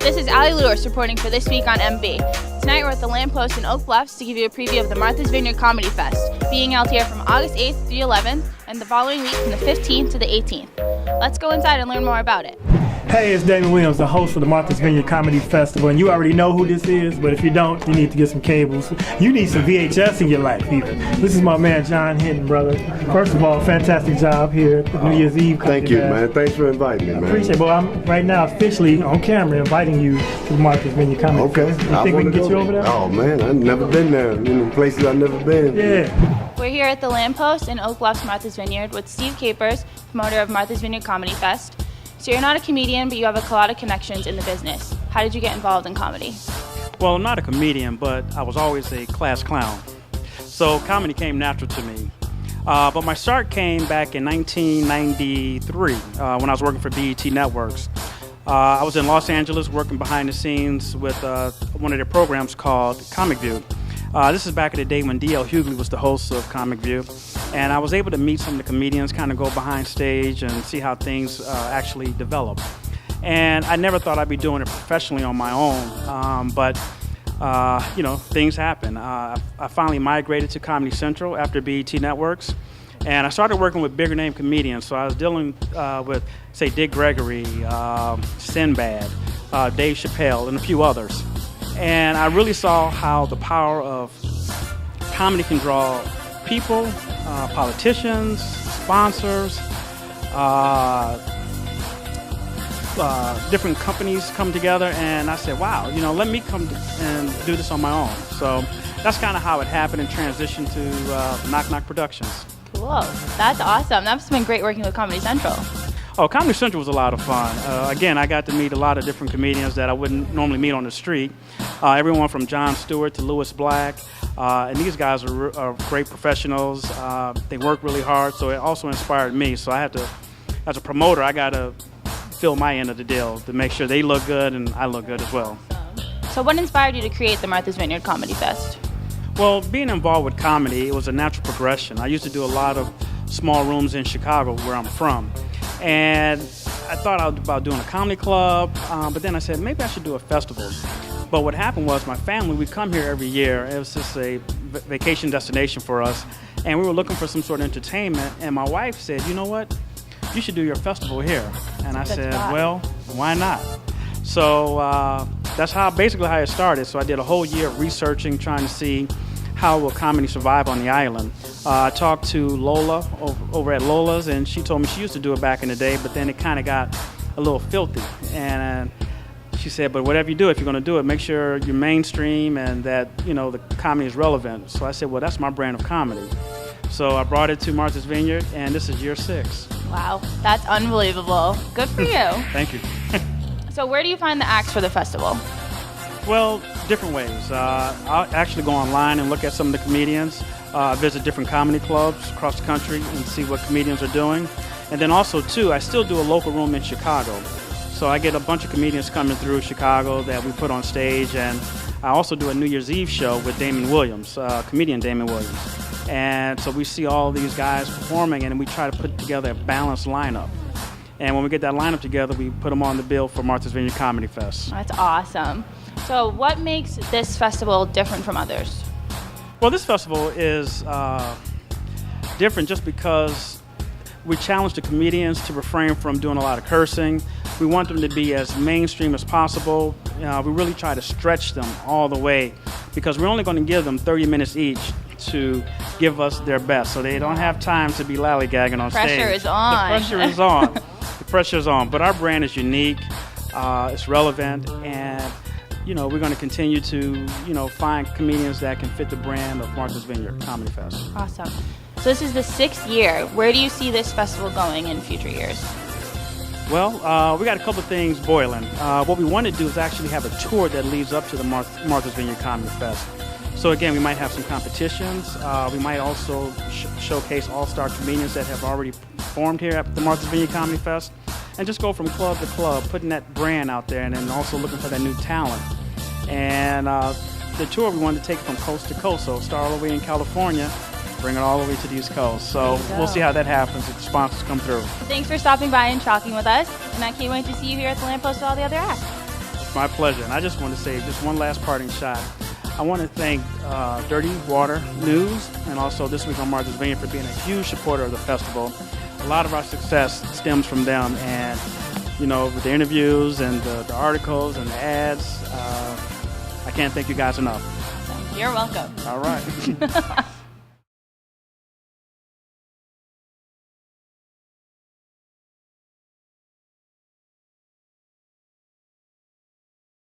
This is Aley Lewis reporting for This Week on MV. Tonight we're at the Lampost in Oak Bluffs to give you a preview of the Martha's Vineyard Comedy Fest, being held here from August 8th through the 11th, and the following week from the 15th to the 18th. Let's go inside and learn more about it. Hey, it's Damon Williams, the host for the Martha's Vineyard Comedy Festival, and you already know who this is, but if you don't, you need to get some cables. You need some VHS in your life, even. This is my man, John Hinton, brother. First of all, fantastic job here at New Year's Eve. Thank you, man. Thanks for inviting me, man. I appreciate it. Well, I'm right now officially on camera inviting you to the Martha's Vineyard Comedy Fest. You think we can get you over there? Oh, man, I've never been there. In places I've never been. Yeah. We're here at the Lampost in Oak Bluffs, Martha's Vineyard with Steve Capers, promoter of Martha's Vineyard Comedy Fest. So you're not a comedian, but you have a lot of connections in the business. How did you get involved in comedy? Well, I'm not a comedian, but I was always a class clown. So comedy came natural to me. But my start came back in 1993 when I was working for BET Networks. I was in Los Angeles working behind the scenes with one of their programs called Comic View. This is back in the day when D.L. Hughley was the host of Comic View. And I was able to meet some of the comedians, kind of go behind stage and see how things actually develop. And I never thought I'd be doing it professionally on my own, but things happen. I finally migrated to Comedy Central after BET Networks, and I started working with bigger name comedians. So I was dealing with, say, Dick Gregory, Sinbad, Dave Chappelle, and a few others. And I really saw how the power of comedy can draw people, politicians, sponsors, different companies come together, and I said, wow, let me come and do this on my own. So that's kind of how it happened and transitioned to Knock Knock Productions. Cool. That's awesome. That's been great working with Comedy Central. Oh, Comedy Central was a lot of fun. Again, I got to meet a lot of different comedians that I wouldn't normally meet on the street. Everyone from Jon Stewart to Louis Black. And these guys are great professionals. They work really hard, so it also inspired me. So I had to, as a promoter, I got to fill my end of the deal to make sure they look good and I look good as well. So what inspired you to create the Martha's Vineyard Comedy Fest? Well, being involved with comedy, it was a natural progression. I used to do a lot of small rooms in Chicago, where I'm from. And I thought about doing a comedy club, but then I said, maybe I should do a festival. But what happened was my family, we'd come here every year. It was just a vacation destination for us. And we were looking for some sort of entertainment. And my wife said, you know what? You should do your festival here. And I said, well, why not? So that's basically how it started. So I did a whole year of researching, trying to see how will comedy survive on the island. I talked to Lola over at Lola's, and she told me she used to do it back in the day, but then it kind of got a little filthy. And she said, but whatever you do, if you're going to do it, make sure you're mainstream and that, the comedy is relevant. So I said, well, that's my brand of comedy. So I brought it to Martha's Vineyard, and this is year 6. Wow, that's unbelievable. Good for you. Thank you. So where do you find the acts for the festival? Well, different ways. I'll actually go online and look at some of the comedians, visit different comedy clubs across the country and see what comedians are doing. And then also, too, I still do a local room in Chicago. So I get a bunch of comedians coming through Chicago that we put on stage. And I also do a New Year's Eve show with Damon Williams, comedian Damon Williams. And so we see all these guys performing, and we try to put together a balanced lineup. And when we get that lineup together, we put them on the bill for Martha's Vineyard Comedy Fest. That's awesome. So what makes this festival different from others? Well, this festival is different just because we challenge the comedians to refrain from doing a lot of cursing. We want them to be as mainstream as possible. We really try to stretch them all the way because we're only going to give them 30 minutes each to give us their best. So they don't have time to be lollygagging on stage. Pressure is on. The pressure is on. The pressure is on. But our brand is unique. It's relevant. And we're going to continue to, find comedians that can fit the brand of Martha's Vineyard Comedy Fest. Awesome. So this is the 6th year. Where do you see this festival going in future years? Well, we got a couple of things boiling. What we want to do is actually have a tour that leads up to the Martha's Vineyard Comedy Fest. So again, we might have some competitions. We might also showcase all-star comedians that have already performed here at the Martha's Vineyard Comedy Fest. And just go from club to club, putting that brand out there, and then also looking for that new talent. And the tour, we wanted to take from coast to coast, so start all the way in California, bring it all the way to the East Coast. So we'll see how that happens if the sponsors come through. Thanks for stopping by and talking with us, and I can't wait to see you here at the Lampost with all the other acts. It's my pleasure. And I just want to say just one last parting shot. I want to thank Dirty Water News and also This Week on Martha's Vineyard for being a huge supporter of the festival. A lot of our success stems from them, and with the interviews and the articles and the ads, I can't thank you guys enough. You're welcome. All right.